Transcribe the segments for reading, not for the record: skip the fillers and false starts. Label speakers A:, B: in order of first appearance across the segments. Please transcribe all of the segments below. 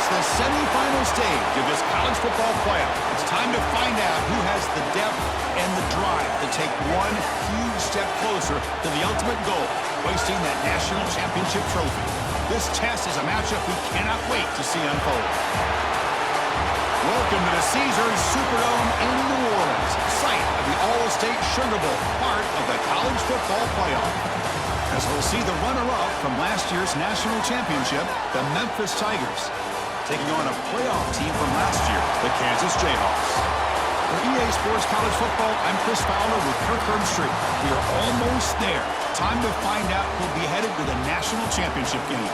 A: It's the semifinal stage of this college football playoff. It's time to find out who has the depth and the drive to take one huge step closer to the ultimate goal, hoisting that national championship trophy. This test is a matchup we cannot wait to see unfold. Welcome to the Caesars Superdome in New Orleans, site of the All-State Sugar Bowl, part of the college football playoff. As we'll see the runner-up from last year's national championship, the Memphis Tigers, taking on a playoff team from last year, the Kansas Jayhawks. For EA Sports College Football, I'm Chris Fowler with Kirk Herbstreit. We are almost there. Time to find out who'll be headed to the national championship game.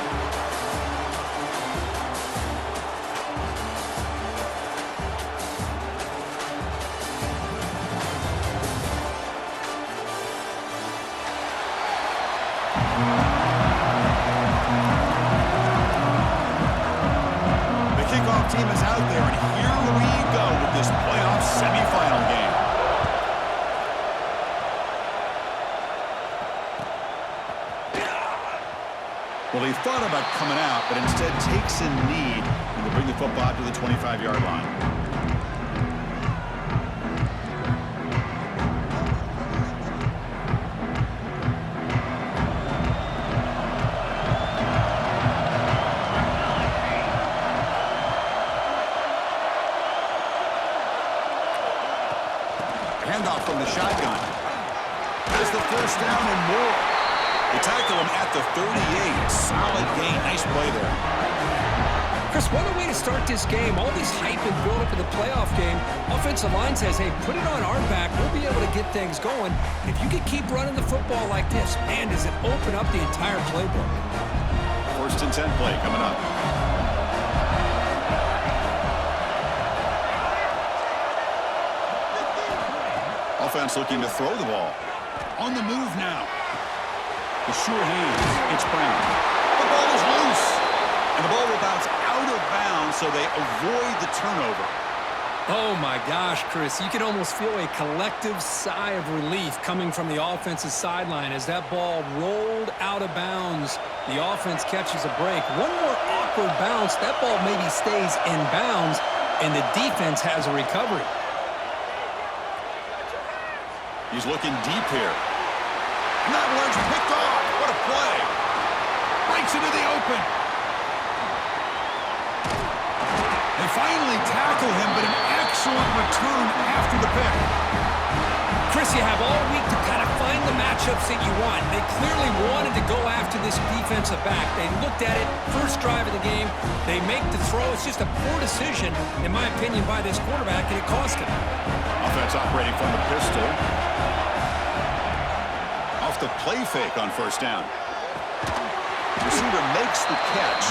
A: Team is out there, and here we go with this playoff semifinal game. Well, he thought about coming out, but instead takes a knee and will bring the football out to the 25-yard line. Handoff from the shotgun. Has the first down and more. They tackle him at the 38. Solid gain. Nice play there.
B: Chris, what a way to start this game. All this hype and build up in the playoff game. Offensive line says, hey, put it on our back. We'll be able to get things going. And if you can keep running the football like this, man, does it open up the entire playbook.
A: First and 10 play coming up. Offense looking to throw the ball. On the move now. The sure hands. It's Brown. The ball is loose. And the ball will bounce out of bounds, so they avoid the turnover.
B: Oh, my gosh, Chris. You can almost feel a collective sigh of relief coming from the offensive sideline as that ball rolled out of bounds. The offense catches a break. One more awkward bounce. That ball maybe stays in bounds, and the defense has a recovery.
A: He's looking deep here. Not once picked off. What a play. Breaks into the open. They finally tackle him, but an excellent return after the pick.
B: Chris, you have all week to kind of find the matchups that you want. They clearly wanted to go after this defensive back. They looked at it, first drive of the game. They make the throw. It's just a poor decision, in my opinion, by this quarterback, and it cost him.
A: Offense operating from the pistol. Off the play fake on first down. Receiver makes the catch.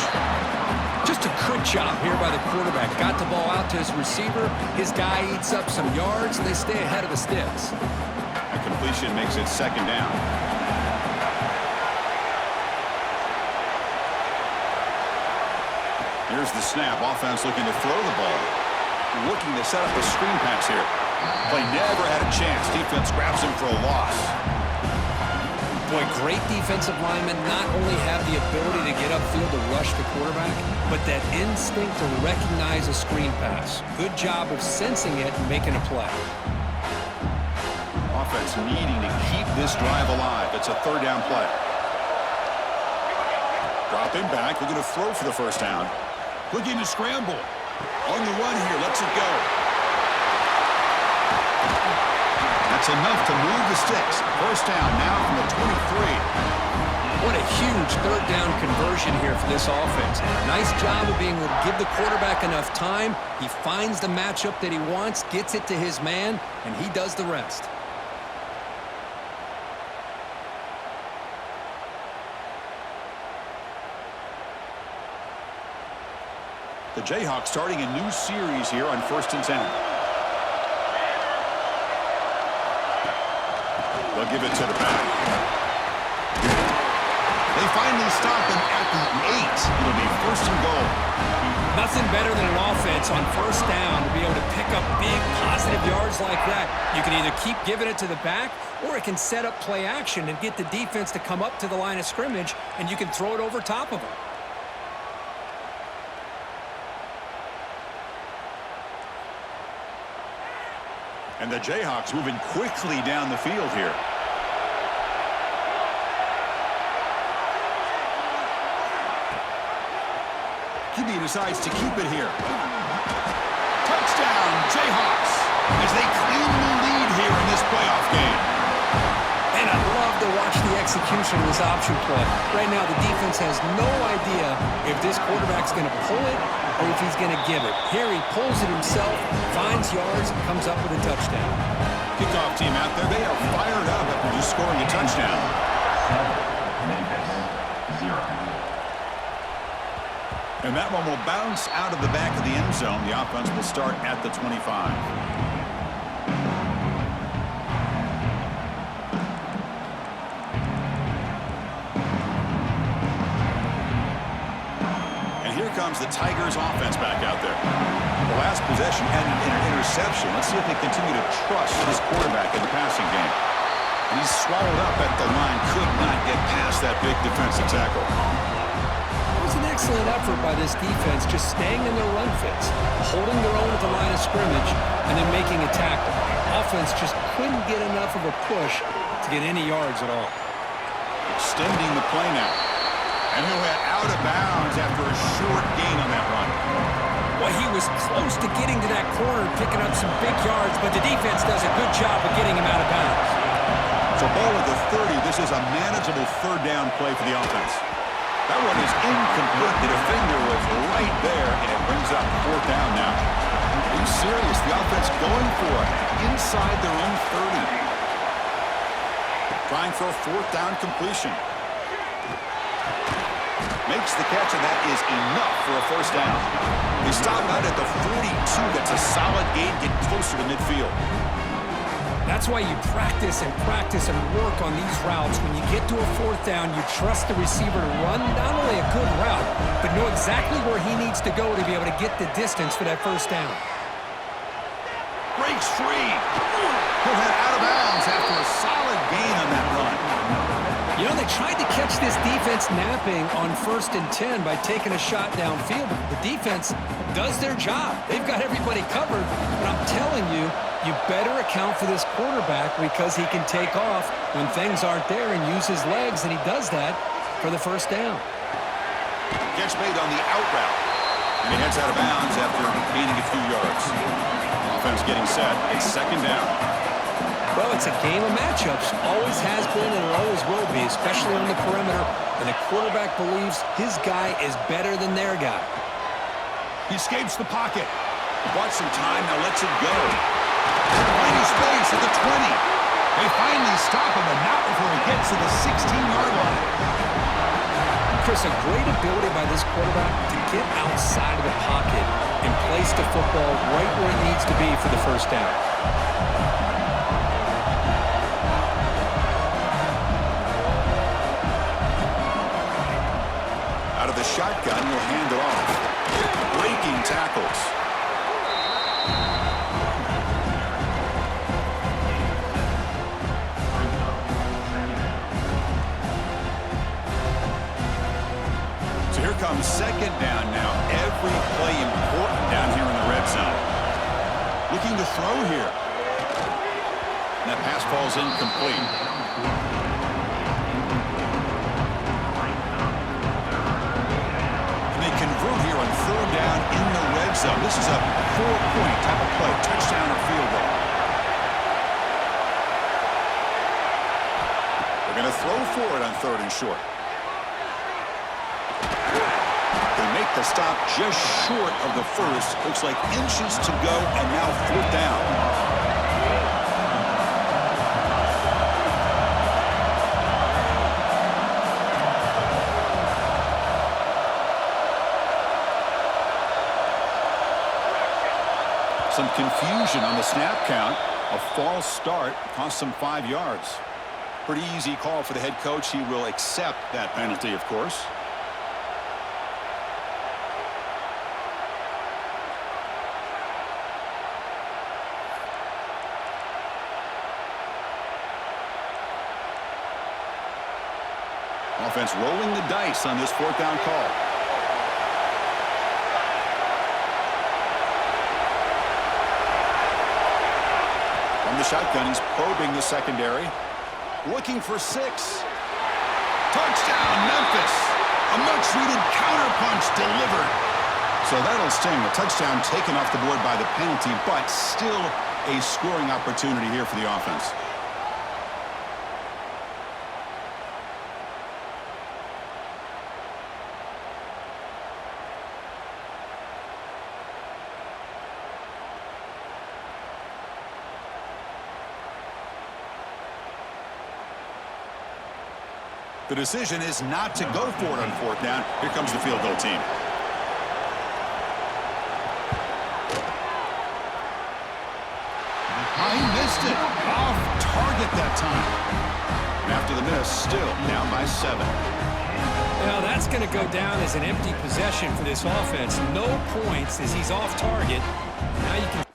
B: Just a good job here by the quarterback. Got the ball out to his receiver. His guy eats up some yards, and they stay ahead of the sticks.
A: A completion makes it second down. Here's the snap. Offense looking to throw the ball. Looking to set up a screen pass here. Play never had a chance. Defense grabs him for a loss.
B: Boy, great defensive linemen not only have the ability to get upfield to rush the quarterback, but that instinct to recognize a screen pass. Good job of sensing it and making a play.
A: Offense needing to keep this drive alive. It's a third down play. Dropping back, looking to throw for the first down. Looking to scramble. On the run here, lets it go. That's enough to move the sticks. First down now from the 23.
B: What a huge third down conversion here for this offense. Nice job of being able to give the quarterback enough time. He finds the matchup that he wants, gets it to his man, and he does the rest.
A: The Jayhawks starting a new series here on first and 10. They'll give it to the back. They finally stop him at the 8. It'll be first and goal.
B: Nothing better than an offense on first down to be able to pick up big positive yards like that. You can either keep giving it to the back, or it can set up play action and get the defense to come up to the line of scrimmage, and you can throw it over top of them.
A: And the Jayhawks moving quickly down the field here. QB decides to keep it here. Touchdown, Jayhawks, as they claim the lead here in this playoff game.
B: And I love to watch the execution of this option play. Right now, the defense has no idea if this quarterback's going to pull it or if he's going to give it. Here he pulls it himself, finds yards, and comes up with a touchdown.
A: Kickoff team out there, they are fired up after just scoring a touchdown.
C: 7, Memphis, 0.
A: And that one will bounce out of the back of the end zone. The offense will start at the 25. And here comes the Tigers offense back out there. The last possession ended in an interception. Let's see if they continue to trust his quarterback in the passing game. And he's swallowed up at the line. Could not get past that big defensive tackle.
B: An excellent effort by this defense, just staying in their run fits, holding their own at the line of scrimmage, and then making a tackle. Offense just couldn't get enough of a push to get any yards at all.
A: Extending the play now. And he'll head out of bounds after a short gain on that run.
B: Well, he was close to getting to that corner, picking up some big yards, but the defense does a good job of getting him out of bounds.
A: So ball at the 30. This is a manageable third down play for the offense. That one is incomplete. The defender was right there, and it brings up fourth down now. Are you serious? The offense going for it inside their own 30. Trying for a fourth down completion. Makes the catch, and that is enough for a first down. They stop out at the 42. That's a solid gain. Get closer to midfield.
B: That's why you practice and work on these routes. When you get to a fourth down, you trust the receiver to run not only a good route, but know exactly where he needs to go to be able to get the distance for that first down.
A: Breaks free. He'll head out of bounds after a solid gain on that run.
B: You know, they tried to catch this defense napping on 1st and 10 by taking a shot downfield. The defense does their job. They've got everybody covered, but I'm telling you, you better account for this quarterback because he can take off when things aren't there and use his legs, and he does that for the first down.
A: Catch made on the out route, and he heads out of bounds after gaining a few yards. Offense getting set. It's second down.
B: Well, it's a game of matchups. Always has been and it always will be, especially on the perimeter, and the quarterback believes his guy is better than their guy.
A: He escapes the pocket. Bought some time, now lets it go. Finding space at the 20. They finally stop him, but not before he gets to the 16-yard line.
B: Chris, a great ability by this quarterback to get outside of the pocket and place the football right where it needs to be for the first down.
A: Out of the shotgun, he'll hand it off. Breaking tackles. So here comes second down now. Every play important down here in the red zone. Looking to throw here. And that pass falls incomplete. And they convert here on third down in the red zone. This is a 4-point type of play. Touchdown or field goal. They're going to throw for it on third and short. They make the stop just short of the first. Looks like inches to go, and now fourth down. Some confusion on the snap count. A false start cost them 5 yards. Pretty easy call for the head coach. He will accept that penalty, of course. Offense rolling the dice on this fourth down call. From the shotgun, he's probing the secondary. Looking for 6. Touchdown, Memphis. A much-needed counterpunch delivered. So that'll sting. A touchdown taken off the board by the penalty, but still a scoring opportunity here for the offense. The decision is not to go for it on 4th down. Here comes the field goal team. He missed it. Off target that time. And after the miss, still down by 7.
B: Now that's going to go down as an empty possession for this offense. No points as he's off target. Now you can...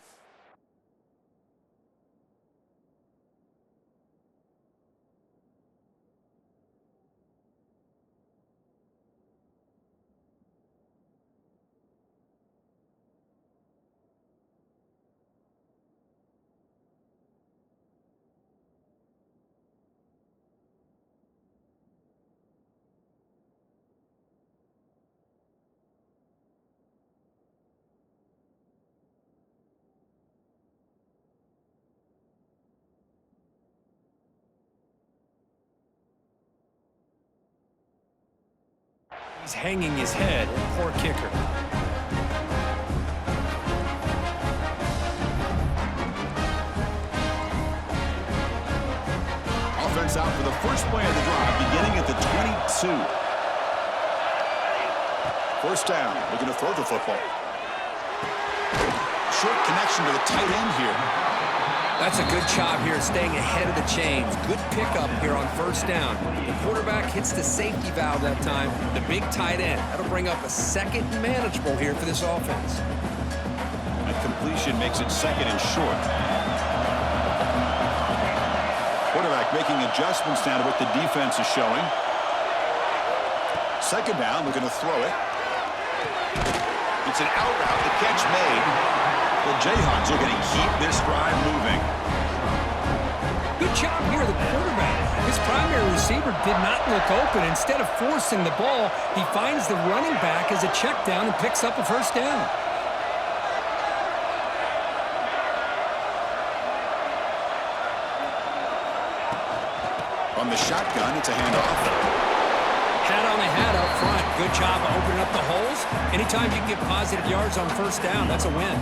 B: He's hanging his head. Poor kicker.
A: Offense out for the first play of the drive, beginning at the 22. 1st down. Looking to throw the football. Short connection to the tight end here.
B: That's a good job here, staying ahead of the chains. Good pickup here on 1st down. The quarterback hits the safety valve that time, the big tight end. That'll bring up a 2nd and manageable here for this offense.
A: That completion makes it 2nd and short. Quarterback making adjustments now to what the defense is showing. 2nd down, looking to throw it. It's an out route, the catch made. The Jayhawks are going to keep this drive moving.
B: Good job here, the quarterback. His primary receiver did not look open. Instead of forcing the ball, he finds the running back as a check down and picks up a 1st down.
A: On the shotgun, it's a handoff.
B: Hat on a hat up front. Good job of opening up the holes. Anytime you can get positive yards on 1st down, that's a win.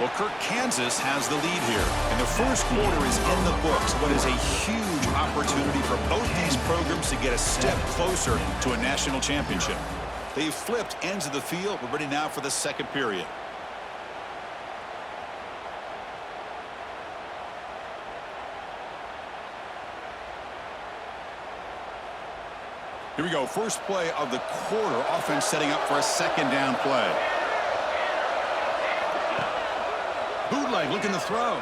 A: Well, Kansas has the lead here, and the 1st quarter is in the books. What is a huge opportunity for both these programs to get a step closer to a national championship. They've flipped ends of the field. We're ready now for the 2nd period. Here we go. First play of the quarter. Offense setting up for a 2nd down play. Bootleg looking to throw.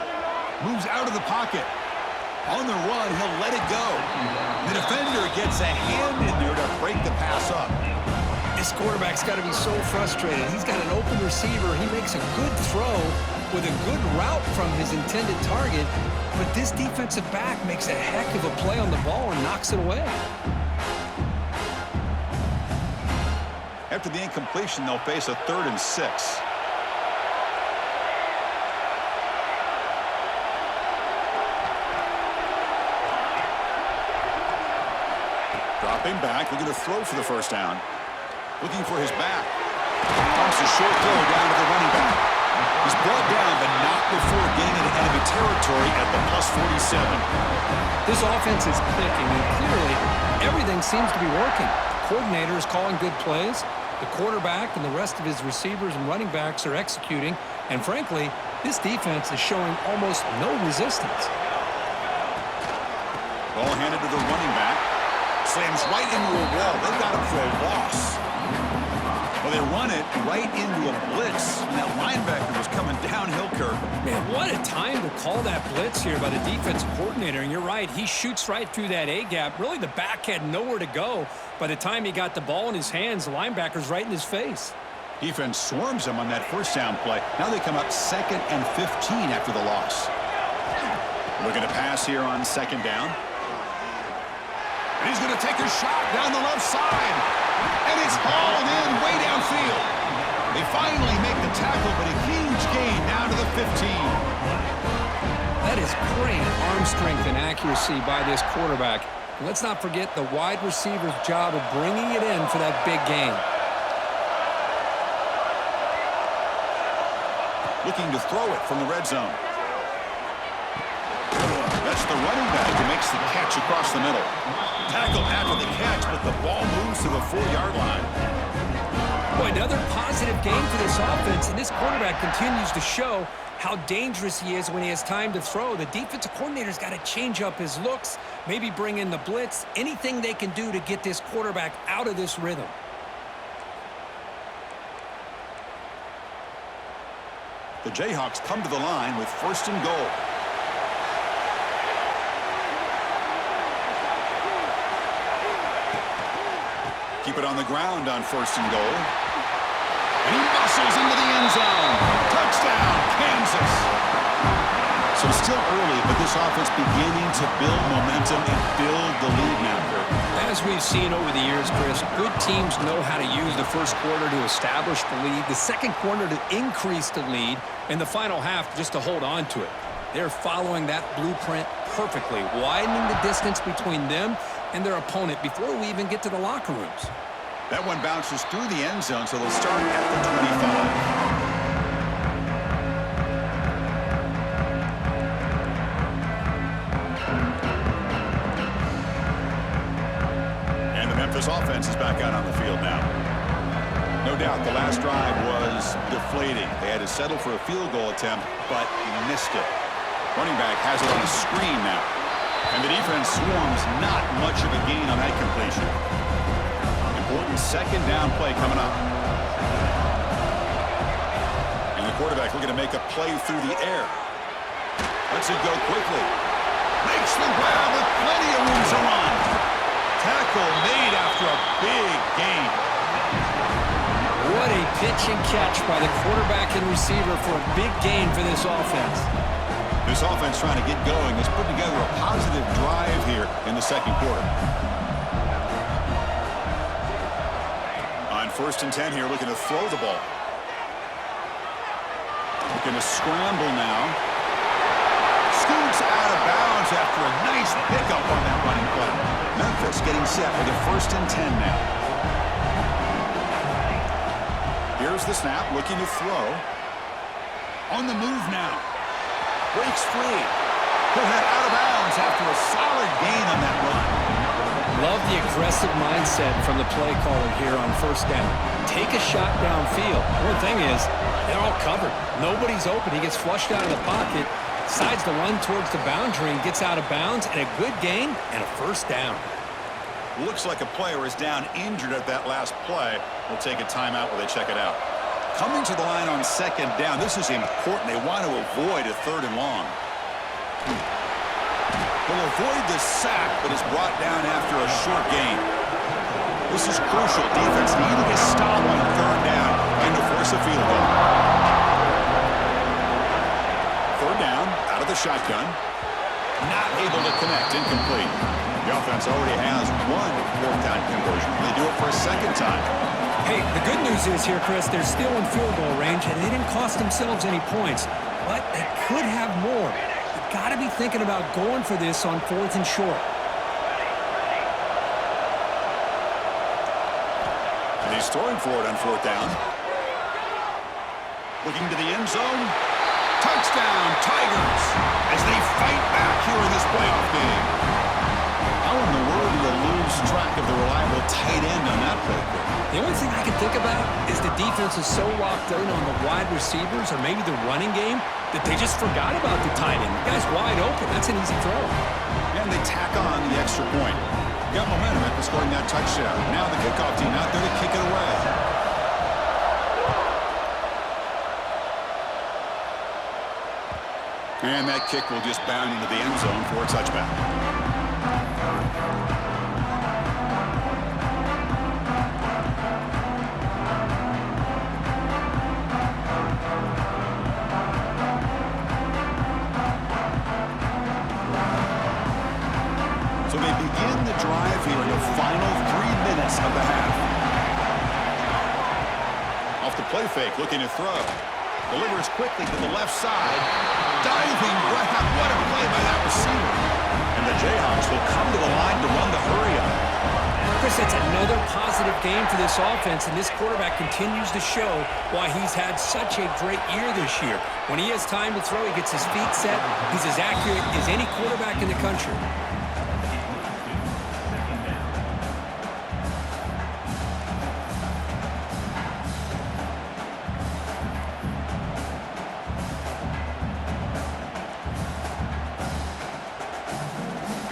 A: Moves out of the pocket. On the run, he'll let it go. The defender gets a hand in there to break the pass up.
B: This quarterback's got to be so frustrated. He's got an open receiver. He makes a good throw with a good route from his intended target, but this defensive back makes a heck of a play on the ball and knocks it away.
A: After the incompletion, they'll face a 3rd and 6. Dropping back, looking to throw for the 1st down. Looking for his back. Pumps a short throw down to the running back. He's brought down, but not before getting into enemy territory at the +47.
B: This offense is clicking, and clearly everything seems to be working. The coordinator is calling good plays. The quarterback and the rest of his receivers and running backs are executing. And frankly, this defense is showing almost no resistance.
A: Ball handed to the running back. Slams right into a wall. They've got him for a loss. Well, Well, they run it right into a blitz, and that linebacker was coming downhill, Kirk.
B: Man, what a time to call that blitz here by the defensive coordinator. And you're right, he shoots right through that A-gap. Really, the back had nowhere to go. By the time he got the ball in his hands, the linebacker's right in his face.
A: Defense swarms him on that first down play. Now they come up 2nd and 15 after the loss. Looking to pass here on 2nd down. And he's going to take a shot down the left side. And it's hauled in way downfield. They finally make the tackle, but a huge gain down to the 15.
B: That is great arm strength and accuracy by this quarterback. And let's not forget the wide receiver's job of bringing it in for that big gain.
A: Looking to throw it from the red zone. That's the running back who makes the catch across the middle. Tackle after the catch, but the ball moves to the 4-yard line.
B: Boy, another positive game for this offense, and this quarterback continues to show how dangerous he is when he has time to throw. The defensive coordinator's got to change up his looks, maybe bring in the blitz, anything they can do to get this quarterback out of this rhythm.
A: The Jayhawks come to the line with 1st and goal. Keep it on the ground on 1st and goal. And he muscles into the end zone. Touchdown, Kansas. So still early, but this offense beginning to build momentum and build the lead now, Kirk.
B: As we've seen over the years, Chris, good teams know how to use the first quarter to establish the lead, the second quarter to increase the lead, and the final half just to hold on to it. They're following that blueprint perfectly, widening the distance between them and their opponent before we even get to the locker rooms.
A: That one bounces through the end zone, so they'll start at the 25. Memphis offense is back out on the field now. No doubt the last drive was deflating. They had to settle for a field goal attempt, but missed it. Running back has it on the screen now. And the defense swarms not much of a gain on that completion. Important 2nd down play coming up. And the quarterback looking to make a play through the air. Lets it go quickly. Makes the grab with plenty of room to run. Tackle made after a big gain.
B: What a pitch and catch by the quarterback and receiver for a big gain for this offense.
A: This offense trying to get going has put together a positive drive here in the 2nd quarter. On 1st and 10 here, looking to throw the ball. Looking to scramble now. Scoots out of bounds after a nice pickup on that running play. Memphis getting set with a 1st and 10 now. Here's the snap, looking to throw. On the move now. Breaks free. He'll head out of bounds after a solid gain on that run.
B: Love the aggressive mindset from the play caller here on 1st down. Take a shot downfield. One thing is, they're all covered. Nobody's open. He gets flushed out of the pocket. Decides to run towards the boundary and gets out of bounds, and a good gain and a 1st down.
A: Looks like a player is down injured at that last play. We'll take a timeout while they check it out. Coming to the line on 2nd down. This is important. They want to avoid a 3rd and long. They'll avoid the sack, but is brought down after a short gain. This is crucial. Defense needing a stop on 3rd down and to force a field goal. 3rd down, out of the shotgun. Not able to connect, incomplete. The offense already has one 4th down conversion. They do it for a 2nd time.
B: Hey, the good news is here, Chris, they're still in field goal range, and they didn't cost themselves any points, but they could have more. You've got to be thinking about going for this on 4th and short.
A: And he's throwing for it on 4th down. Looking to the end zone. Touchdown, Tigers, as they fight back here in this playoff game. How in the world do you lose track of the reliable tight end on that play?
B: The only thing I can think about is the defense is so locked in on the wide receivers or maybe the running game that they just forgot about the tight end. The guy's wide open. That's an easy throw.
A: And they tack on the extra point. Got momentum after scoring that touchdown. Now the kickoff team out there to kick it away. And that kick will just bound into the end zone for a touchback. So they begin the drive here in the final 3 minutes of the half. Off the play fake, looking to throw. Delivers quickly to the left side. Diving grab. What a play by that receiver. And the Jayhawks will come to the line to run the hurry-up.
B: Chris, that's another positive game for this offense, and this quarterback continues to show why he's had such a great year this year. When he has time to throw, he gets his feet set. He's as accurate as any quarterback in the country.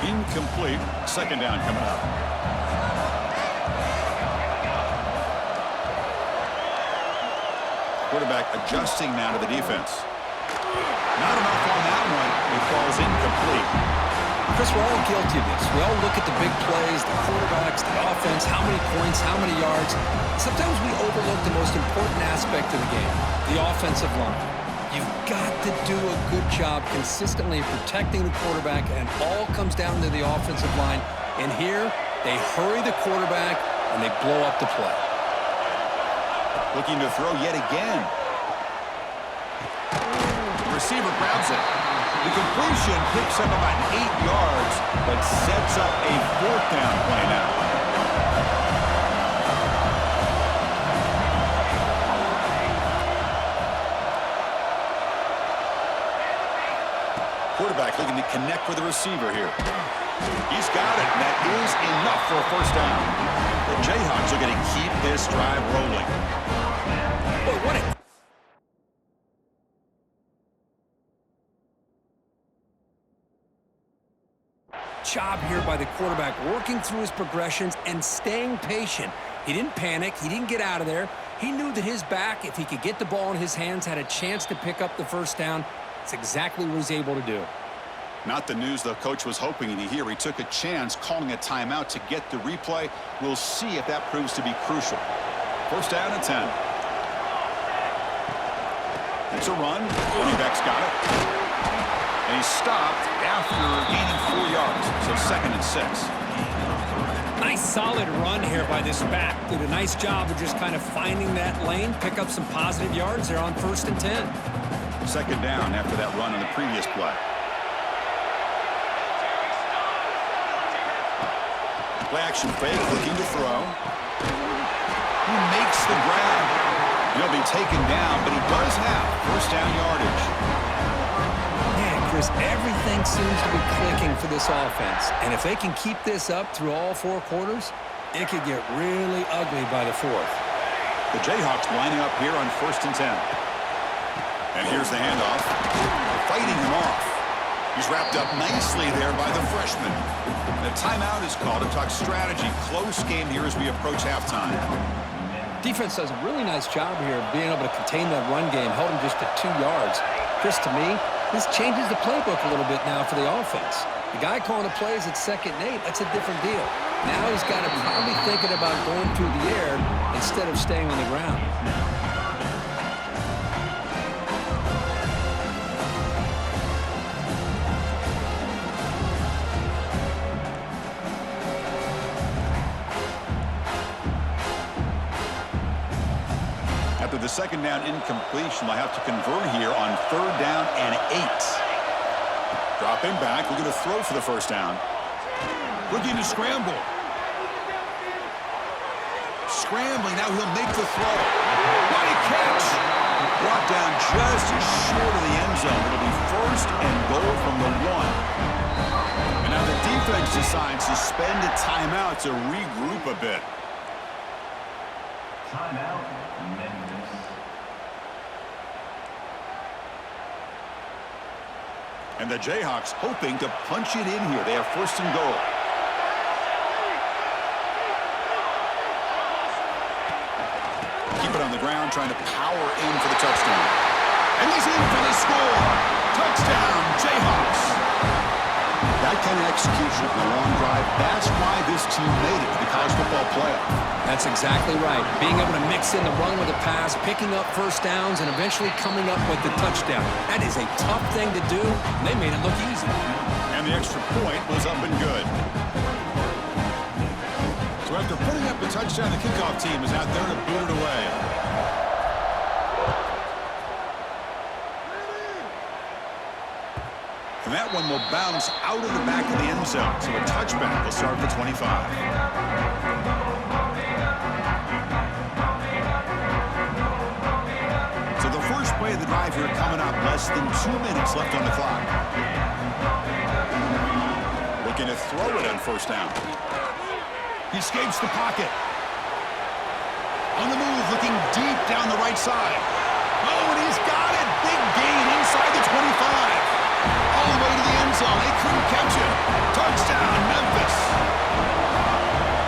A: Incomplete. Second down coming up. Quarterback adjusting now to the defense. Not enough on that one. It falls incomplete.
B: Chris, we're all guilty of this. We all look at the big plays, the quarterbacks, the offense, how many points, how many yards. Sometimes we overlook the most important aspect of the game, the offensive line. You've got to do a good job consistently protecting the quarterback, and it all comes down to the offensive line. And here, they hurry the quarterback, and they blow up the play.
A: Looking to throw yet again. The receiver grabs it. The completion picks up about 8 yards, but sets up a fourth down play now. Quarterback looking to connect with the receiver here. He's got it, and that is enough for a first down. The Jayhawks are going to keep this drive rolling.
B: Boy, what a job here by the quarterback, working through his progressions and staying patient. He didn't panic. He didn't get out of there. He knew that his back, if he could get the ball in his hands, had a chance to pick up the first down. That's exactly what he's able to do.
A: Not the news the coach was hoping to hear. He took a chance calling a timeout to get the replay. We'll see if that proves to be crucial. First down and 10. It's a run. Running back's got it. And he's stopped after gaining 4 yards. So second and 6.
B: Nice solid run here by this back. Did a nice job of just kind of finding that lane, pick up some positive yards there on first and 10.
A: Second down after that run on the previous play. Play action fake, looking to throw. He makes the grab. He'll be taken down, but he does have first down yardage.
B: Man, Chris, everything seems to be clicking for this offense. And if they can keep this up through all 4 quarters, it could get really ugly by the 4th.
A: The Jayhawks lining up here on first and 10. And here's the handoff. Fighting him off. He's wrapped up nicely there by the freshman. The timeout is called to talk strategy. Close game here as we approach halftime.
B: Defense does a really nice job here of being able to contain that run game, held him just to 2 yards. Chris, to me, this changes the playbook a little bit now for the offense. The guy calling the plays at 2nd and 8, that's a different deal. Now he's got to probably thinking about going through the air instead of staying on the ground.
A: After the second down incompletion, they'll have to convert here on 3rd down and 8. Dropping back, looking to throw for the first down. Looking to scramble. Scrambling, now he'll make the throw. What a catch! Brought down just short of the end zone. It'll be first and goal from the 1. And now the defense decides to spend a timeout to regroup a bit.
C: Timeout, Memphis.
A: And the Jayhawks hoping to punch it in here. They have first and goal. Keep it on the ground, trying to power in for the touchdown. And he's in for the score. Touchdown, Jayhawks. That kind of execution on a long drive, that's why this team made it to the college football playoff.
B: That's exactly right. Being able to mix in the run with a pass, picking up first downs, and eventually coming up with the touchdown. That is a tough thing to do, and they made it look easy.
A: And the extra point was up and good. So after putting up the touchdown, the kickoff team is out there to boot it away. And that one will bounce out of the back of the end zone. So a touchback will start at the 25. So the first play of the drive here coming up. Less than 2 minutes left on the clock. Looking to throw it on first down. He escapes the pocket. On the move, looking deep down the right side. Oh, and he's got it. Big gain inside the 25. All the way to the end zone. They couldn't catch it. Touchdown, Memphis.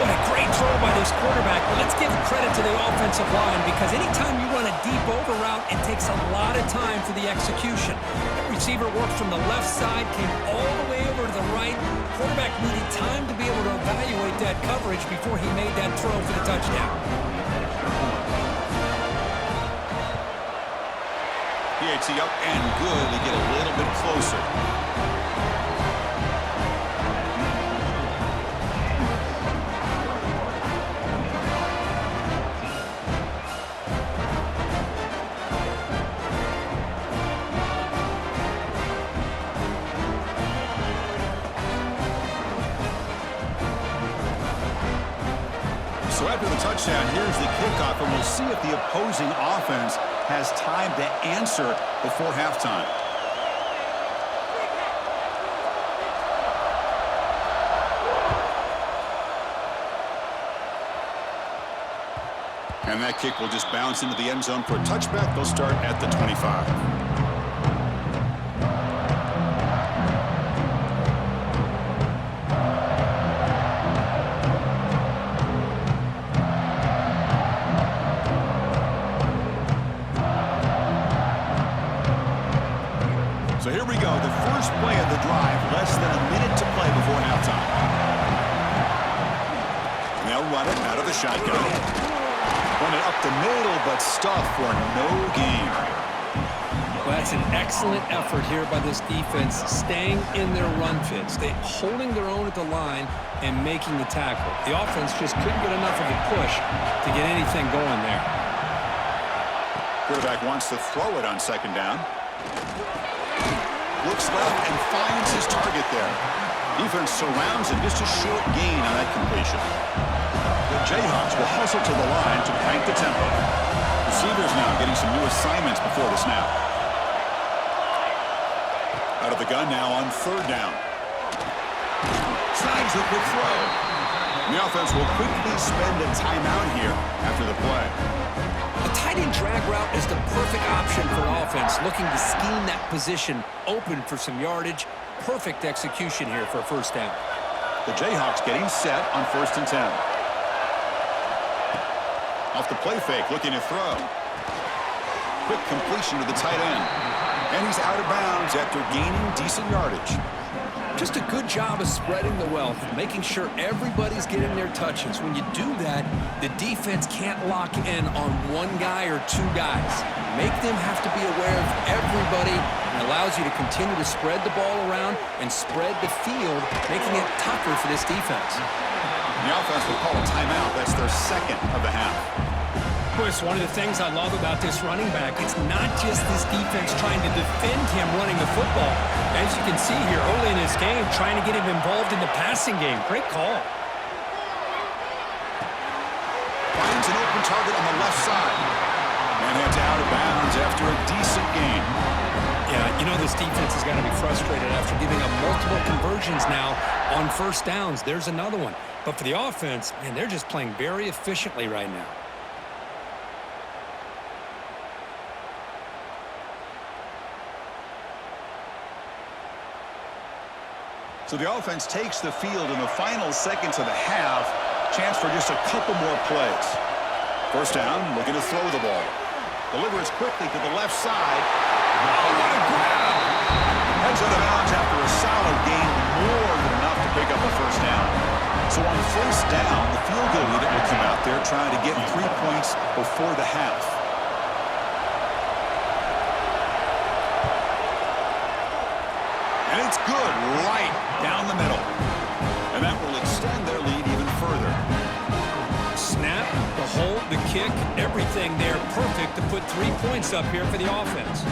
B: What a great throw by this quarterback. But let's give credit to the offensive line because anytime you run a deep over route, it takes a lot of time for the execution. The receiver worked from the left side, came all the way over to the right. Quarterback needed time to be able to evaluate that coverage before he made that throw for the touchdown.
A: PAT up and good. They get a little bit closer. So after the touchdown, here's the kickoff, and we'll see if the opposing offense has time to answer before halftime. And that kick will just bounce into the end zone for a touchback. They'll start at the 25. So here we go, the first play of the drive, less than a minute to play before halftime. And they'll run it out of the shotgun. Run it up the middle, but stuff for no gain.
B: Well, that's an excellent effort here by this defense, staying in their run fits. They holding their own at the line and making the tackle. The offense just couldn't get enough of a push to get anything going there.
A: Quarterback wants to throw it on second down. Looks left and finds his target there. Defense surrounds him, just a short gain on that completion. The Jayhawks will hustle to the line to crank the tempo. Receivers now getting some new assignments before the snap. Out of the gun now on third down. Snags the quick throw. The offense will quickly spend a timeout here after the play.
B: A tight end drag route is the perfect option for an offense looking to scheme that position open for some yardage. Perfect execution here for a first down.
A: The Jayhawks getting set on 1st and 10. Off the play fake, looking to throw. Quick completion to the tight end. And he's out of bounds after gaining decent yardage.
B: Just a good job of spreading the wealth, making sure everybody's getting their touches. When you do that, the defense can't lock in on one guy or two guys. Make them have to be aware of everybody, and allows you to continue to spread the ball around and spread the field, making it tougher for this defense.
A: The offense will call a timeout. That's their second of the half.
B: Chris, one of the things I love about this running back, it's not just this defense trying to defend him running the football. As you can see here early in his game, trying to get him involved in the passing game. Great call.
A: Finds an open target on the left side. And heads out of bounds after a decent gain.
B: Yeah, you know this defense has got to be frustrated after giving up multiple conversions now on first downs. There's another one. But for the offense, man, they're just playing very efficiently right now.
A: So the offense takes the field in the final seconds of the half. Chance for just a couple more plays. First down, looking to throw the ball. Delivers quickly to the left side. Oh, what a grab! slides out of bounds after a solid gain, more than enough to pick up a first down. So on first down, the field goal unit will come out there trying to get 3 points before the half. And it's good right down the middle. And that will extend their lead even further.
B: Snap, the hold, the kick, everything there perfect to put 3 points up here for the offense.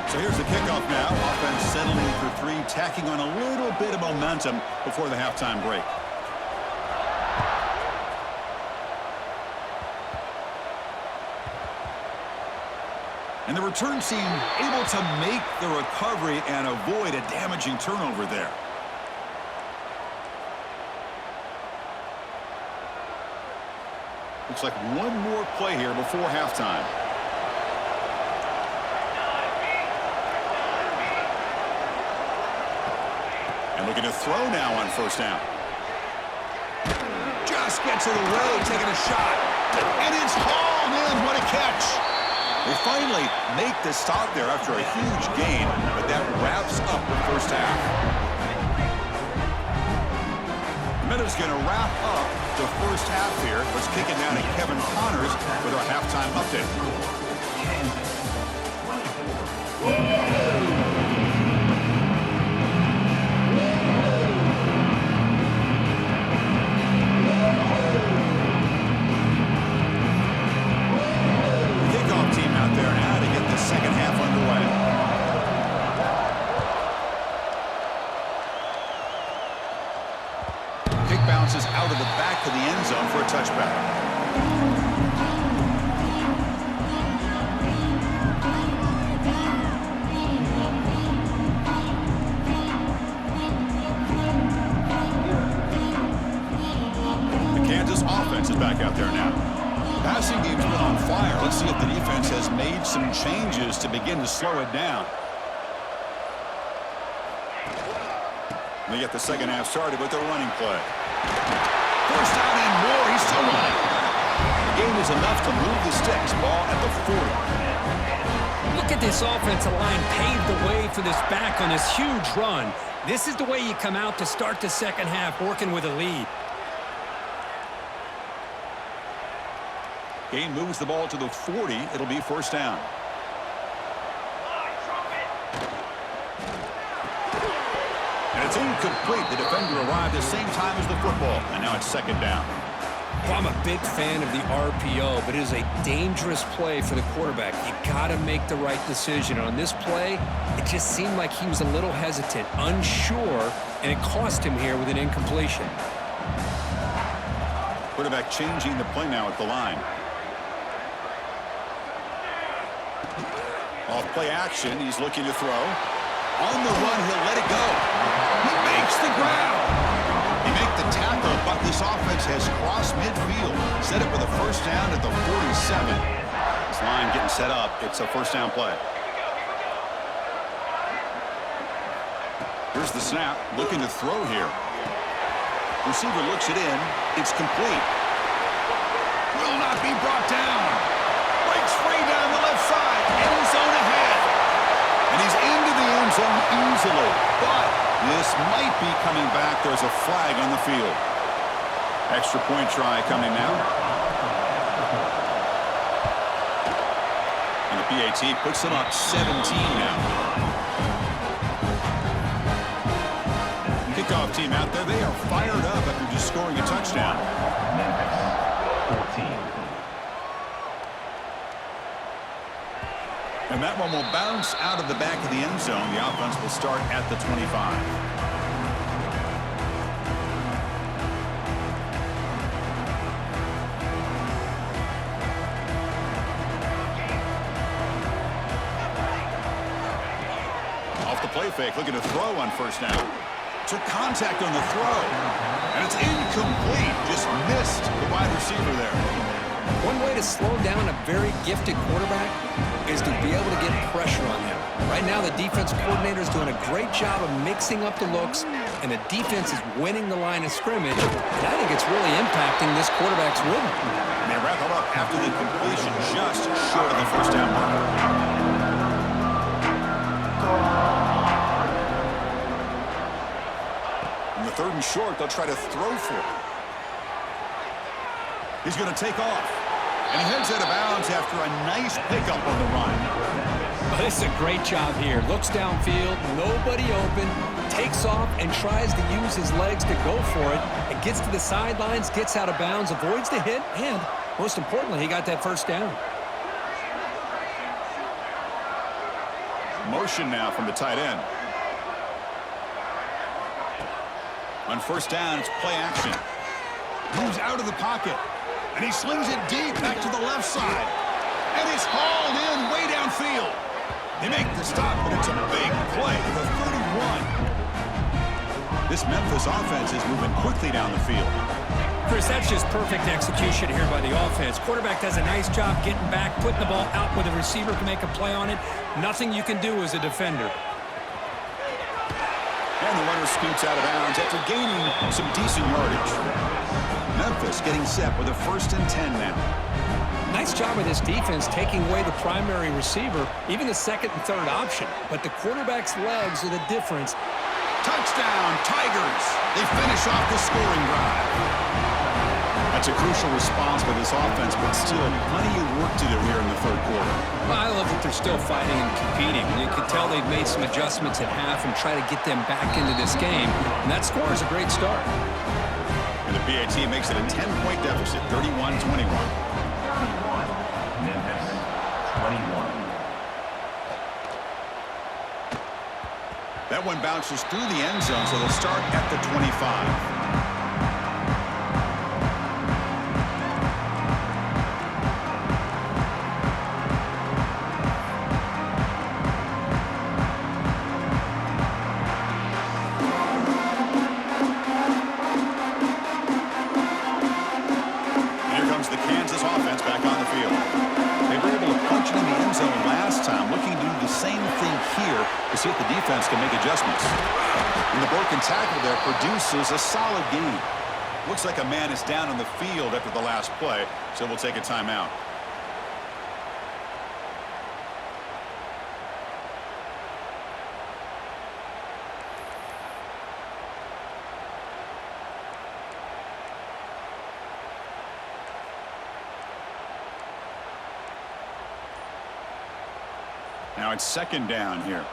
A: So here's the kickoff now. Offense settling for 3, tacking on a little bit of momentum before the halftime break. And the return team able to make the recovery and avoid a damaging turnover there. Looks like one more play here before halftime. And looking to throw now on first down. Just gets it away, taking a shot. And it's hauled in. What a catch. They finally make the stop there after a huge gain, but that wraps up the first half. The minute's going to wrap up the first half here. Let's kick it down to Kevin Connors with our halftime update. Second half underway. Kick bounces out of the back of the end zone for a touchback. The Kansas offense is back out there now. Passing game's been on fire. Let's see if the defense has made some changes to begin to slow it down. They get the second half started with their running play. First down and more. He's still running. The game is enough to move the sticks. Ball at the 40.
B: Look at this offensive line paved the way for this back on this huge run. This is the way you come out to start the second half, working with a lead.
A: Game moves the ball to the 40. It'll be first down. And it's incomplete. The defender arrived the same time as the football. And now it's second down.
B: Well, I'm a big fan of the RPO, but it is a dangerous play for the quarterback. You got to make the right decision. On this play, it just seemed like he was a little hesitant, unsure, and it cost him here with an incompletion.
A: Quarterback changing the play now at the line. Off play action, he's looking to throw. On the run, he'll let it go. He makes the grab. He makes the tackle, but this offense has crossed midfield. Set up with a first down at the 47. This line getting set up. It's a first down play. Here's the snap, looking to throw here. Receiver looks it in. It's complete. Will not be brought down. Breaks free down the left side. End zone ahead. And he's into the end zone easily. But this might be coming back. There's a flag on the field. Extra point try coming now. And the PAT puts them up 17 now. Kickoff team out there. They are fired up after just scoring a touchdown.
C: Memphis 14.
A: And that one will bounce out of the back of the end zone. The offense will start at the 25. Off the play fake, looking to throw on first down. Took contact on the throw. And it's incomplete. Just missed the wide receiver there.
B: One way to slow down a very gifted quarterback is to be able to get pressure on him. Right now, the defense coordinator is doing a great job of mixing up the looks, and the defense is winning the line of scrimmage. And I think it's really impacting this quarterback's rhythm.
A: And they wrap it up after the completion just short of the 1st down mark. and short. They'll try to throw for it. He's going to take off. And he heads out of bounds after a nice pickup on the run.
B: Well, this is a great job here. Looks downfield, nobody open, takes off and tries to use his legs to go for it. And gets to the sidelines, gets out of bounds, avoids the hit, and most importantly, he got that first down.
A: Motion now from the tight end. On first down, it's play action. Moves out of the pocket. And he slings it deep back to the left side. And it's hauled in way downfield. They make the stop, but it's a big play to the 31. This Memphis offense is moving quickly down the field.
B: Chris, that's just perfect execution here by the offense. Quarterback does a nice job getting back, putting the ball out where the receiver can make a play on it. Nothing you can do as a defender.
A: And the runner scoots out of bounds after gaining some decent yardage. Memphis getting set with a 1st and 10 now.
B: Nice job of this defense taking away the primary receiver, even the 2nd and 3rd option. But the quarterback's legs are the difference.
A: Touchdown, Tigers! They finish off the scoring drive. That's a crucial response by this offense, but still plenty of work to do here in the 3rd quarter.
B: Well, I love that they're still fighting and competing. You can tell they've made some adjustments at half and try to get them back into this game. And that score is a great start.
A: And the PAT makes it a 10-point deficit, 31-21.
C: Memphis 21.
A: That one bounces through the end zone, so they'll start at the 25. See if the defense can make adjustments. And the broken tackle there produces a solid gain. Looks like a man is down on the field after the last play, so we'll take a timeout. Now it's 2nd down here.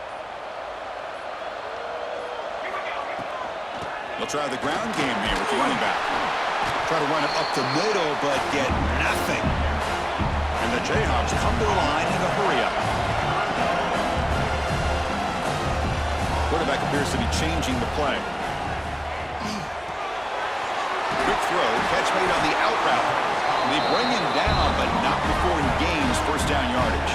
A: They'll try the ground game here with the running back. Try to run it up the middle, but get nothing. And the Jayhawks come to the line in a hurry-up. Quarterback appears to be changing the play. Quick throw, catch made on the out route. They bring him down, but not before he gains 1st down yardage.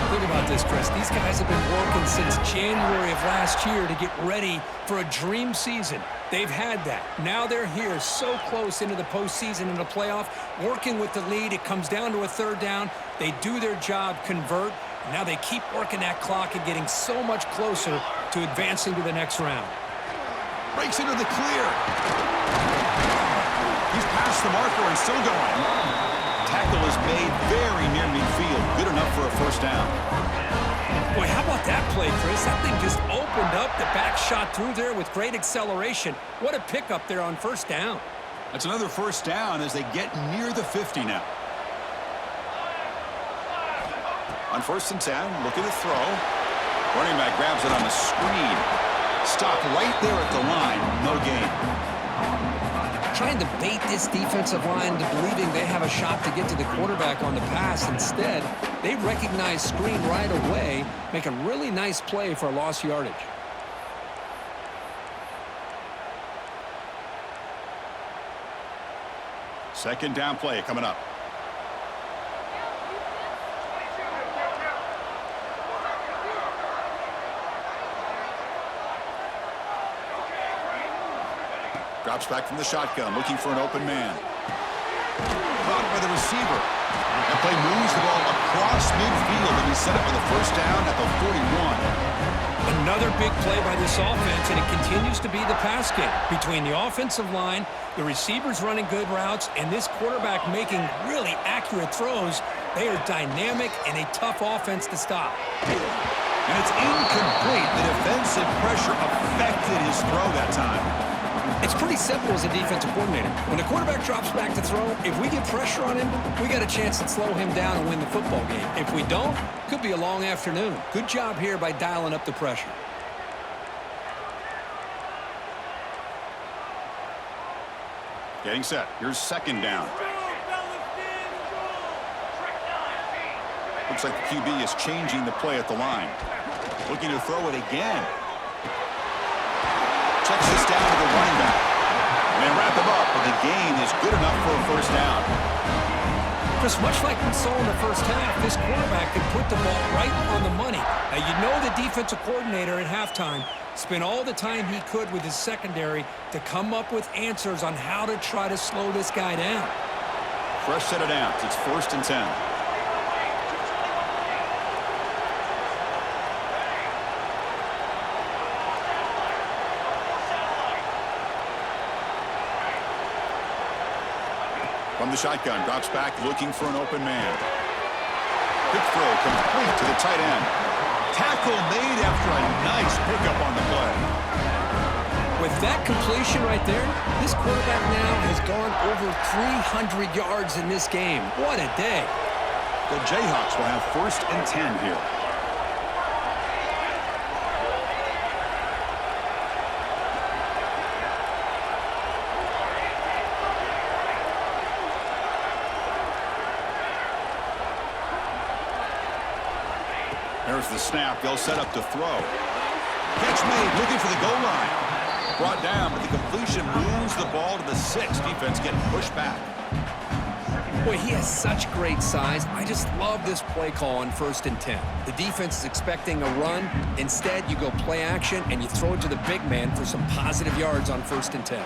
B: Think about this, Chris. These guys have been working since January of last year to get ready for a dream season. They've had that. Now they're here so close into the postseason and the playoff, working with the lead. It comes down to a 3rd down. They do their job, convert. And now they keep working that clock and getting so much closer to advancing to the next round.
A: Breaks into the clear. He's past the marker and still going. Tackle is made very near midfield. Good enough for a 1st down.
B: Boy, how about that play, Chris? That thing just opened up. The back shot through there with great acceleration. What a pickup there on 1st down.
A: That's another 1st down as they get near the 50 now. On 1st and 10, looking to throw. Running back grabs it on the screen. Stop right there at the line. No gain.
B: Trying to bait this defensive line into believing they have a shot to get to the quarterback on the pass. Instead, they recognize screen right away, make a really nice play for lost yardage.
A: Second down play coming up. Drops back from the shotgun, looking for an open man. Caught by the receiver. That play moves the ball across midfield, and he's set up with a 1st down at the 41.
B: Another big play by this offense, and it continues to be the pass game. Between the offensive line, the receivers running good routes, and this quarterback making really accurate throws, they are dynamic and a tough offense to stop.
A: And it's incomplete. The defensive pressure affected his throw that time.
B: It's pretty simple as a defensive coordinator. When the quarterback drops back to throw, if we get pressure on him, we got a chance to slow him down and win the football game. If we don't, could be a long afternoon. Good job here by dialing up the pressure.
A: Getting set. Here's second down. Looks like the QB is changing the play at the line. Looking to throw it again. Checks this down to the running back. And they wrap him up, but the gain is good enough for a first down.
B: Chris, much like we saw in the first half, this quarterback could put the ball right on the money. Now, you know the defensive coordinator at halftime spent all the time he could with his secondary to come up with answers on how to try to slow this guy down.
A: Fresh set of downs. It's 1st and 10. From the shotgun, drops back, looking for an open man. Quick throw, complete to the tight end. Tackle made after a nice pickup on the play.
B: With that completion right there, this quarterback now has gone over 300 yards in this game. What a day.
A: The Jayhawks will have 1st and 10 here. There's the snap. They'll set up to throw. Catch made, looking for the goal line. Brought down, but the completion moves the ball to the 6. Defense getting pushed back.
B: Boy, he has such great size. I just love this play call on 1st and 10. The defense is expecting a run. Instead, you go play action, and you throw it to the big man for some positive yards on 1st and 10.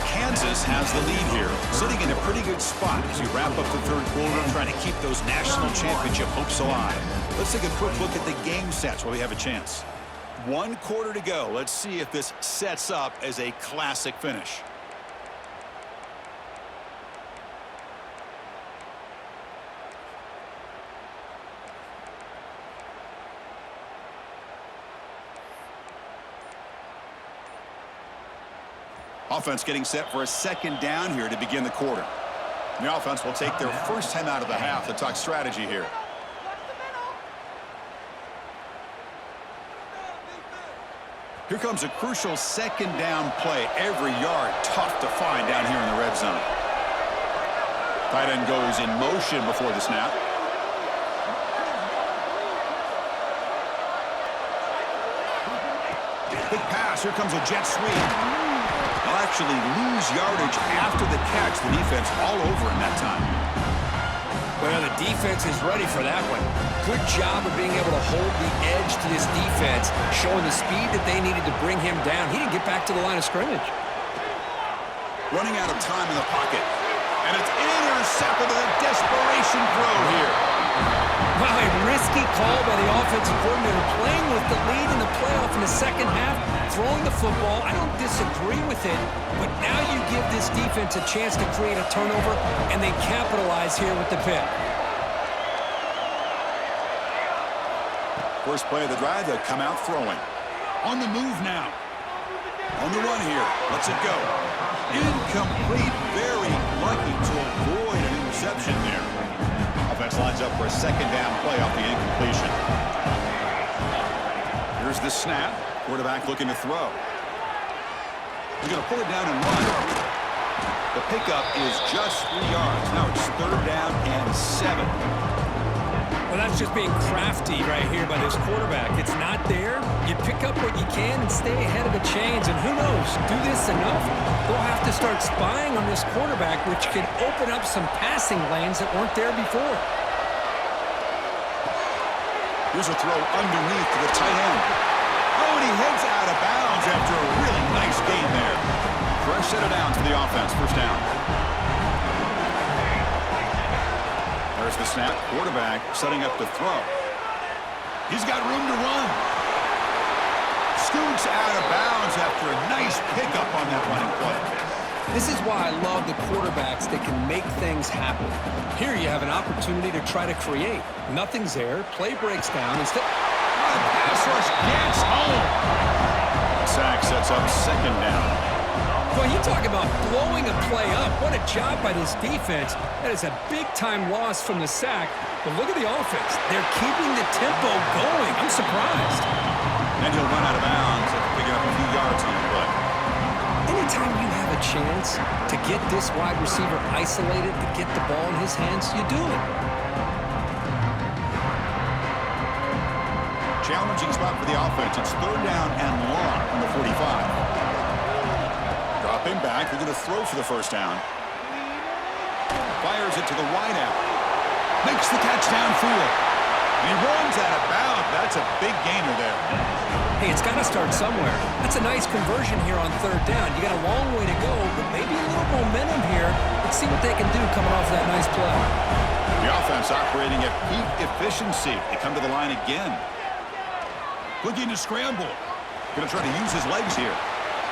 A: Kansas has the lead here, sitting in a pretty good spot as we wrap up the 3rd quarter, trying to keep those national championship hopes alive. Let's take a quick look at the game stats while we have a chance. 1 quarter to go. Let's see if this sets up as a classic finish. Offense getting set for a 2nd down here to begin the quarter. The offense will take their first time out of the half to talk strategy here. Here comes a crucial 2nd down play. Every yard tough to find down here in the red zone. Tight end goes in motion before the snap. Big pass. Here comes a jet sweep. They'll actually lose yardage after the catch. The defense all over in that time.
B: Well, the defense is ready for that one. Good job of being able to hold the edge to this defense, showing the speed that they needed to bring him down. He didn't get back to the line of scrimmage.
A: Running out of time in the pocket. And it's intercepted with a desperation throw here.
B: Wow, a risky call by the offensive coordinator, playing with the lead in the playoff in the 2nd half, throwing the football. I don't disagree with it, but now you give this defense a chance to create a turnover, and they capitalize here with the pick.
A: First play of the drive, they'll come out throwing. On the move now. On the run here. Lets it go. Incomplete. Very lucky to avoid an interception there. Offense lines up for a 2nd down play off the incompletion. Here's the snap. Quarterback looking to throw. He's going to pull it down and run. The pickup is just 3 yards. Now it's 3rd down and 7.
B: Well, that's just being crafty right here by this quarterback. It's not there. You pick up what you can and stay ahead of the chains. And who knows, do this enough, they'll have to start spying on this quarterback, which can open up some passing lanes that weren't there before.
A: Here's a throw underneath to the tight end. Oh, and he heads out of bounds after a really nice gain there. Fresh set of downs for the offense. 1st down. There's the snap. Quarterback setting up to throw. He's got room to run. scoots out of bounds after a nice pickup on that running play.
B: This is why I love the quarterbacks that can make things happen. Here you have an opportunity to try to create. Nothing's there. Play breaks down. Instead,
A: pass rush gets home. Sack sets up second down.
B: Boy, you talk about blowing a play up. What a job by this defense. That is a big-time loss from the sack. But look at the offense. They're keeping the tempo going. I'm surprised.
A: And he'll run out of bounds after picking up a few yards on the play.
B: Anytime you have a chance to get this wide receiver isolated, to get the ball in his hands, you do it.
A: Challenging spot for the offense. It's third down and long from the 45. Dropping back, they're going to throw for the first down. Fires it to the wideout. Makes the catch downfield. And he runs out of bounds. That's a big gainer there.
B: Hey, it's got to start somewhere. That's a nice conversion here on third down. You got a long way to go, but maybe a little momentum here. Let's see what they can do coming off that nice play.
A: The offense operating at peak efficiency. They come to the line again. Looking to scramble. Going to try to use his legs here.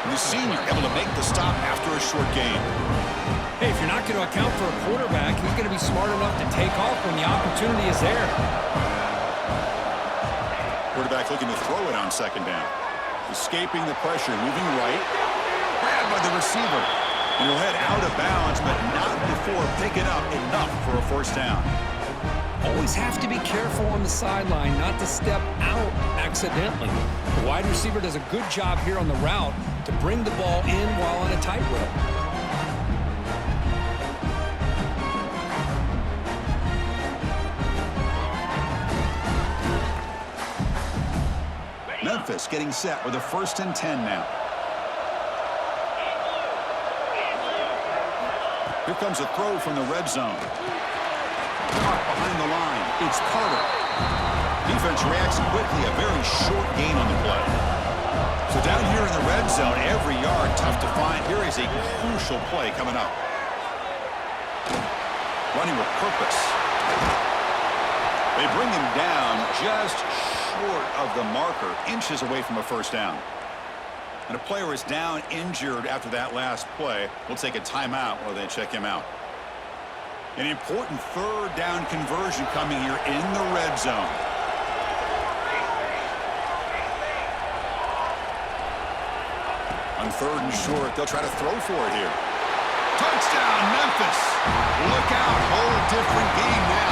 A: And the senior able to make the stop after a short gain.
B: Hey, if you're not going to account for a quarterback, he's going to be smart enough to take off when the opportunity is there.
A: Quarterback looking to throw it on second down. Escaping the pressure, moving right. Grabbed by the receiver. And he'll head out of bounds, but not before picking up enough for a first down.
B: Always have to be careful on the sideline not to step out accidentally. The wide receiver does a good job here on the route to bring the ball in while on a tightrope.
A: Memphis getting set with a 1st and 10 now. Here comes a throw from the red zone. Caught behind the line. It's Carter. Defense reacts quickly. A very short gain on the play. So down here in the red zone, every yard tough to find. Here is a crucial play coming up. Running with purpose. They bring him down just short of the marker, inches away from a first down. And a player is down injured after that last play. We'll take a timeout while they check him out. An important third down conversion coming here in the red zone. On third and short, they'll try to throw for it here. Touchdown, Memphis. Look out, whole different game now.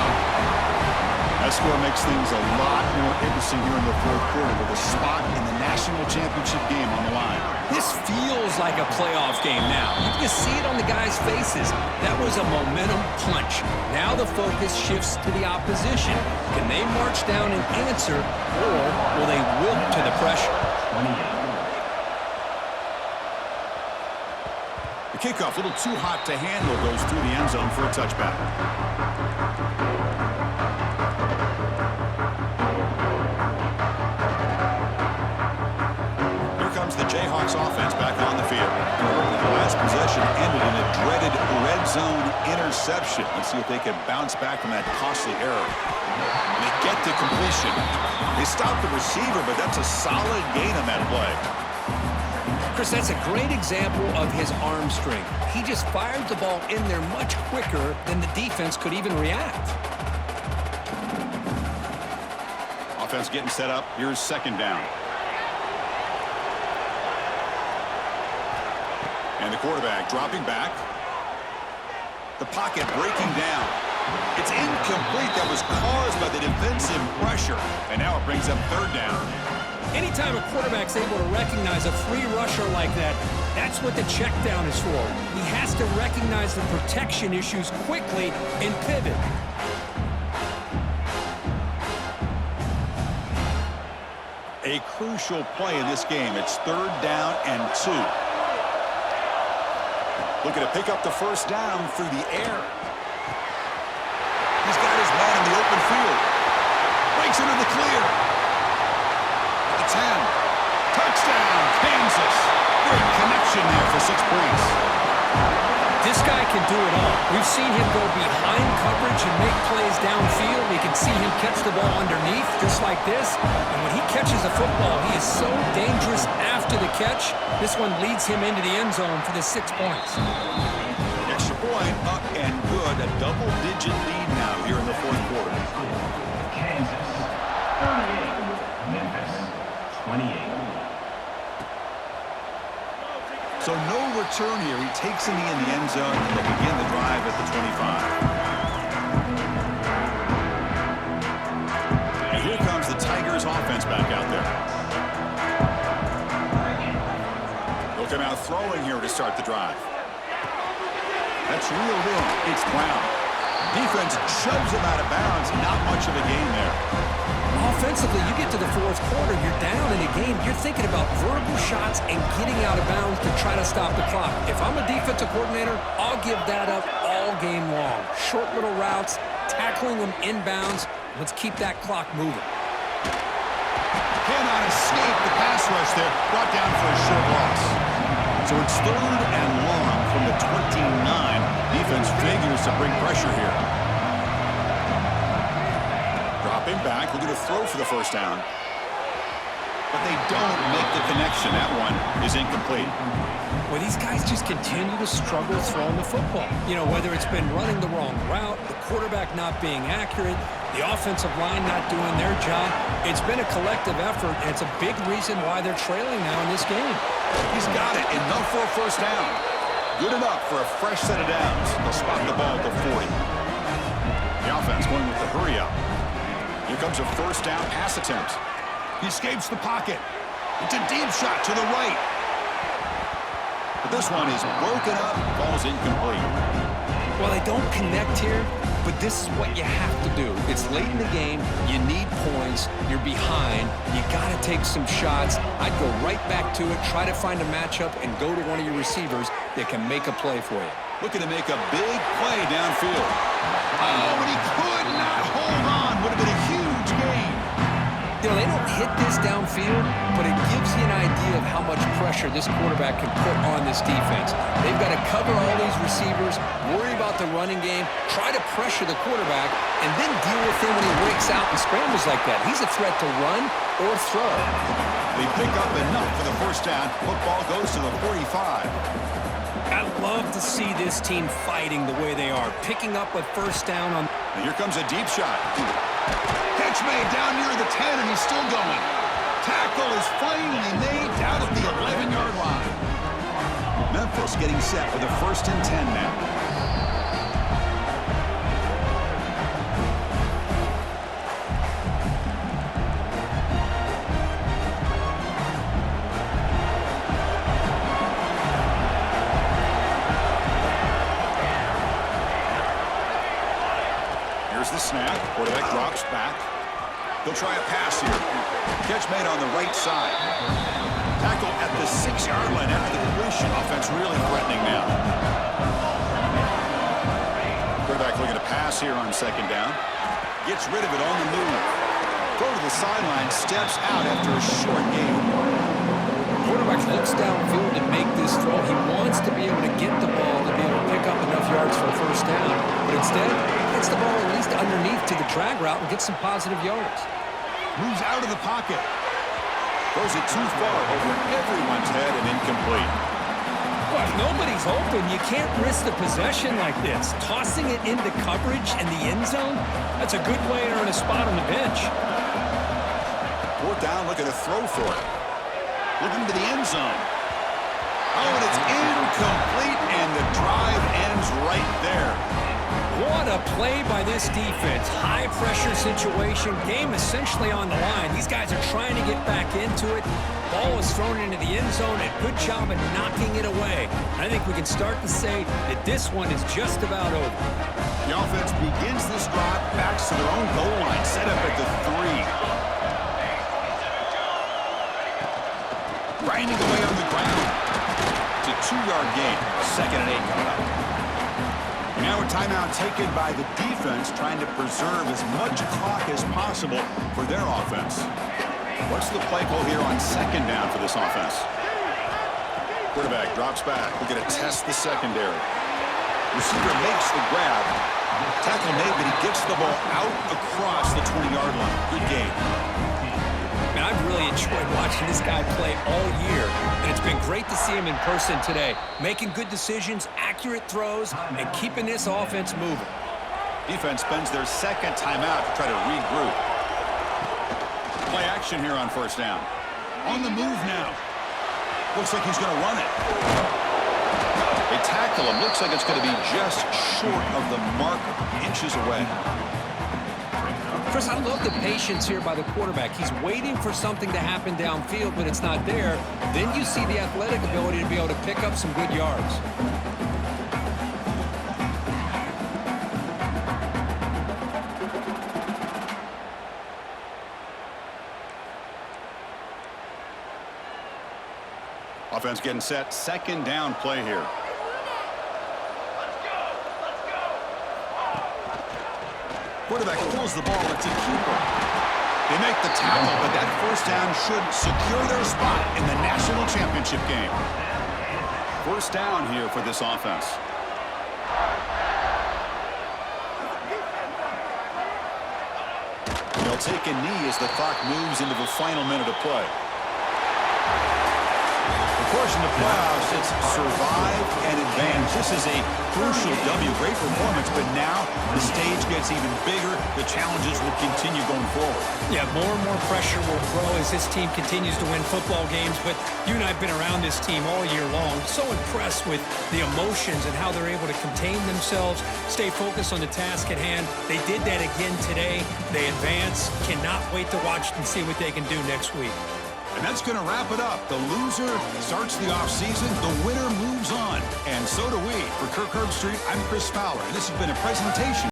A: That score makes things a lot more interesting here in the fourth quarter with a spot in the national championship game on the line.
B: This feels like a playoff game now. You can see it on the guys' faces. That was a momentum punch. Now the focus shifts to the opposition. Can they march down and answer, or will they wilt to the pressure?
A: The kickoff, a little too hot to handle, goes through the end zone for a touchback. The Jayhawks offense back on the field. The last possession ended in a dreaded red zone interception. Let's see if they can bounce back from that costly error. And they get the completion. They stop the receiver, but that's a solid gain on that play.
B: Chris, that's a great example of his arm strength. He just fired the ball in there much quicker than the defense could even react.
A: Offense getting set up. Here's second down. And the quarterback dropping back. The pocket breaking down. It's incomplete. That was caused by the defensive pressure. And now it brings up third down.
B: Anytime a quarterback's able to recognize a free rusher like that, that's what the check down is for. He has to recognize the protection issues quickly and pivot.
A: A crucial play in this game. It's third down and 2. Looking to pick up the first down through the air. He's got his man in the open field. Breaks into the clear. At the 10. Touchdown, Kansas. Great connection there for 6 points.
B: This guy can do it all. We've seen him go behind coverage and make plays downfield. We can see him catch the ball underneath just like this. And when he catches a football, he is so dangerous after the catch. This one leads him into the end zone for the 6 points.
A: Extra point up and good. A double-digit lead now here in the fourth quarter.
C: Kansas 38, Memphis 28.
A: So no return here. He takes in the end zone, and they'll begin the drive at the 25. And here comes the Tigers offense back out there. They'll come out throwing here to start the drive. That's reeled in. It's Brown. Defense shoves him out of bounds. Not much of a gain there.
B: Offensively, you get to the fourth quarter, you're down in a game, you're thinking about vertical shots and getting out of bounds to try to stop the clock. If I'm a defensive coordinator, I'll give that up all game long. Short little routes, tackling them inbounds. Let's keep that clock moving.
A: Cannot escape the pass rush there. Brought down for a short loss. So it's 3rd and long from the 29. Defense figures to bring pressure here. Dropping back, looking to throw for the first down. But they don't make the connection. That one is incomplete.
B: Well, these guys just continue to struggle throwing the football. You know, whether it's been running the wrong route, the quarterback not being accurate, the offensive line not doing their job. It's been a collective effort, and it's a big reason why they're trailing now in this game.
A: He's got it. Enough for a first down. Good enough for a fresh set of downs. They'll spot the ball at the 40. The offense going with the hurry up. Here comes a first down pass attempt. He escapes the pocket. It's a deep shot to the right. But this one is broken up, falls incomplete.
B: Well, they don't connect here, but this is what you have to do. It's late in the game. You need points. You're behind. You got to take some shots. I'd go right back to it, try to find a matchup, and go to one of your receivers that can make a play for you.
A: Looking to make a big play downfield. Oh, and he could not hold on. Would have been a huge gain.
B: You know, they don't hit this downfield, but it gives you an idea of how much pressure this quarterback can put on this defense. They've got to cover all these receivers, worry about the running game, try to pressure the quarterback, and then deal with him when he breaks out and scrambles like that. He's a threat to run or throw.
A: They pick up enough for the first down. Football goes to the 45.
B: I love to see this team fighting the way they are, picking up a first down on...
A: And here comes a deep shot. Catch made down near the 10, and he's still going. Tackle is finally made down at the 11-yard line. Memphis getting set with a 1st and 10 now. Here's the snap. Quarterback drops back. He'll try a pass here. Catch made on the right side. Tackle at the 6-yard line after the completion. Offense really threatening now. Quarterback looking to pass here on 2nd down. Gets rid of it on the move. Go to the sideline. Steps out after a short gain.
B: Quarterback looks downfield to make this throw. He wants to be able to get the ball to be able to pick up enough yards for a first down. But instead, gets the ball at least underneath to the drag route and gets some positive yards.
A: Moves out of the pocket. Throws it too far over everyone's head and incomplete.
B: Well, if nobody's open, you can't risk the possession like this. Tossing it into coverage in the end zone, that's a good way to earn a spot on the bench.
A: 4th down, looking to throw for it. Looking to the end zone. Oh, and it's incomplete, and the drive ends right there.
B: What a play by this defense. High pressure situation. Game essentially on the line. These guys are trying to get back into it. Ball is thrown into the end zone, and good job at knocking it away. I think we can start to say that this one is just about over.
A: The offense begins this drive, backs to their own goal line, set up at the 3. Grinding away on the ground. It's a 2-yard gain. 2nd and 8 coming up. Now a timeout taken by the defense, trying to preserve as much clock as possible for their offense. What's the play call here on 2nd down for this offense? Quarterback drops back. We're going to test the secondary. Receiver makes the grab. Tackle made, but he gets the ball out across the 20-yard line. Good game.
B: Man, I've really enjoyed watching this guy play all year, and it's been great to see him in person today, making good decisions, accurate throws, and keeping this offense moving.
A: Defense spends their second timeout to try to regroup. Play action here on first down. On the move now. Looks like he's going to run it. They tackle him. Looks like it's going to be just short of the marker, inches away.
B: Chris, I love the patience here by the quarterback. He's waiting for something to happen downfield, but it's not there. Then you see the athletic ability to be able to pick up some good yards.
A: Offense getting set. Second down play here. Quarterback pulls the ball. It's a keeper. They make the tackle, but that first down should secure their spot in the national championship game. First down here for this offense. They'll take a knee as the clock moves into the final minute of play. Of course, in the playoffs, it's survive and advance. This is a crucial W. Great performance, but now the stage gets even bigger. The challenges will continue going forward.
B: Yeah, more and more pressure will grow as this team continues to win football games, but you and I have been around this team all year long. So impressed with the emotions and how they're able to contain themselves, stay focused on the task at hand. They did that again today. They advance. Cannot wait to watch and see what they can do next week.
A: And that's going to wrap it up. The loser starts the offseason. The winner moves on. And so do we. For Kirk Herbstreit, I'm Chris Fowler. And this has been a presentation